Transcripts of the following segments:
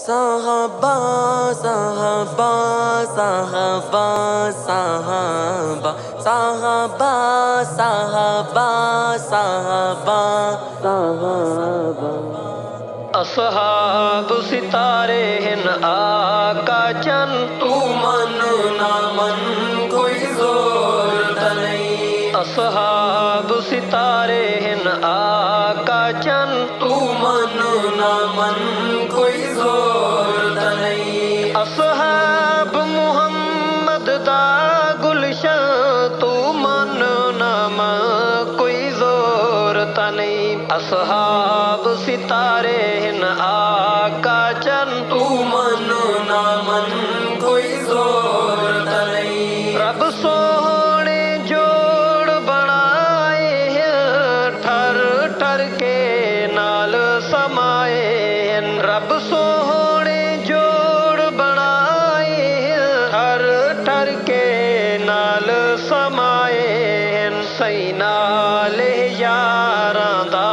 साहबा साहबा साहबा साहबा साहबा साहबा साहबा साहबा असहाब सितारे हिन आका चन तू मन ना मन कोई जोर नहीं। असहाब सितारे हिन आका चन तू मन ना मन कोई जोर नहीं। असहाब मुहम्मद दा गुलशन तू मन ना मन कोई जोर नहीं। असहाब सितारे हिन आका चन तू मन ना मन कोई जोर नहीं। रब सोहने जोड़ बनाए हैं ठर ठर के नाल समाए हैं। रब सोहने जोड़ बनाए हैं ठर ठर के नाल समाए हैं। सही नाले यारां दा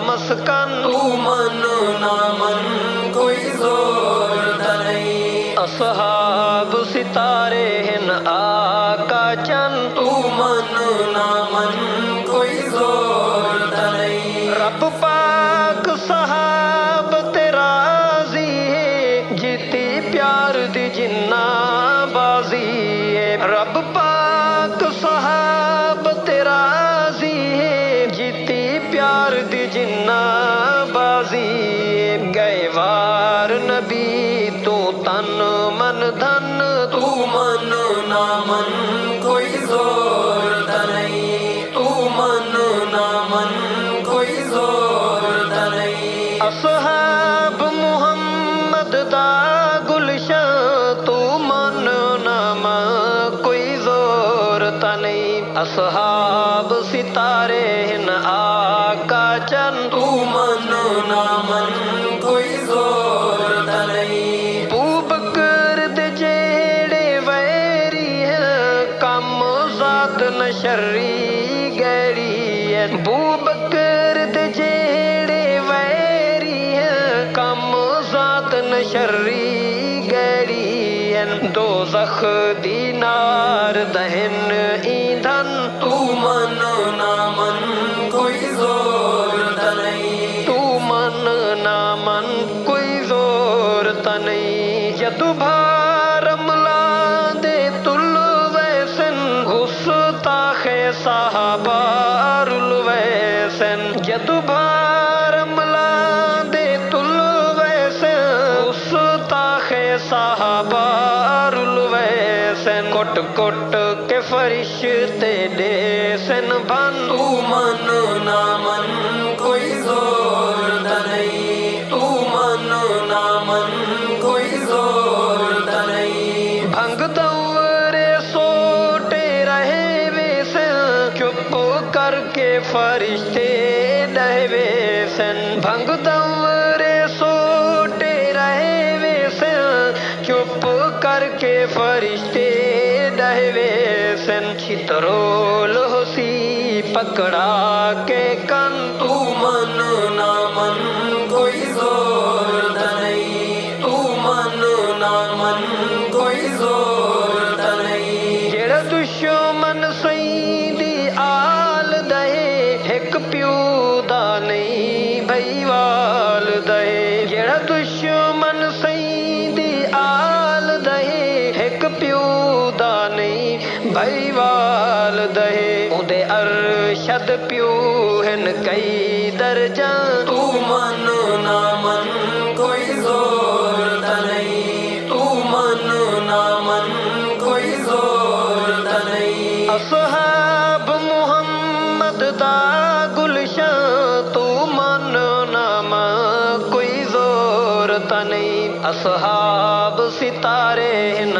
मस्कन तू मन ना मन कोई जोर नहीं। असहाब सितारे हिन आका चन तू मन ना मन कोई जोर नहीं। रब पाक सहाब ते राजी है जीती प्यार दी जिन्ना बाजी है। रब पाक सहाब ते राजी है जीती प्यार दी जिन्ना बाजी है। गए वार नबी तू तन मन धन तू मन ना मन कोई जोर नहीं। तू मन ना मन कोई जोर नहीं। असहाब मुहम्मद दा गुलशन तू मन ना मन कोई जोर नहीं। असहाब सितारे हिन आका चन तू मन ना मन कोई जोर नहीं। बू बकर दे जेड़े वैरी है कम जात न शर्री गैरी है। बू बकर दे जेड़े वैरी है कम जात न शर्री गैरी है। दो जख दीनार दहन ईंधन तू मन ना मन कोई जोर नहीं। तू मन ना मन कोई जोर नहीं। यदु भारम दे तुल वैसन गुस्ताखे साहबारुल वैसन। यदु भारम दे तुल वैसन गुस्ताखे साहबारुल वैसन। कोट कोट के फरिश्ते देसन बन तू मन ना मन कोई जोर नहीं। तू मन ना मन कोई जोर नहीं। भंग दौरे सोटे रहे वेसन चुप करके फरिश्ते डहवे सन। भंग दौरे सोटे रहे वेसन चुप करके फरिश्ते डहवे सन। छितरोल होसी पकड़ा के कन तू मन ना मन कोई जोर नहीं। तू मन ना मन कोई जोर नहीं। जेड़ा दुश्मन सईदी आल दहे एक प्यू दा नहीं भईवाल दहे। जेड़ा दुश्मन सईदी आल दहे एक प्यू दा नहीं भईवाल दहे। उदे अरशद प्यू हिन कई दर्जा तू मन ना मन कोई जोर नहीं। तू मन ना मन कोई जोर नहीं। असहाब मुहम्मद दा गुलशन तू मन ना मन कोई जोर नहीं। असहाब सितारे हिन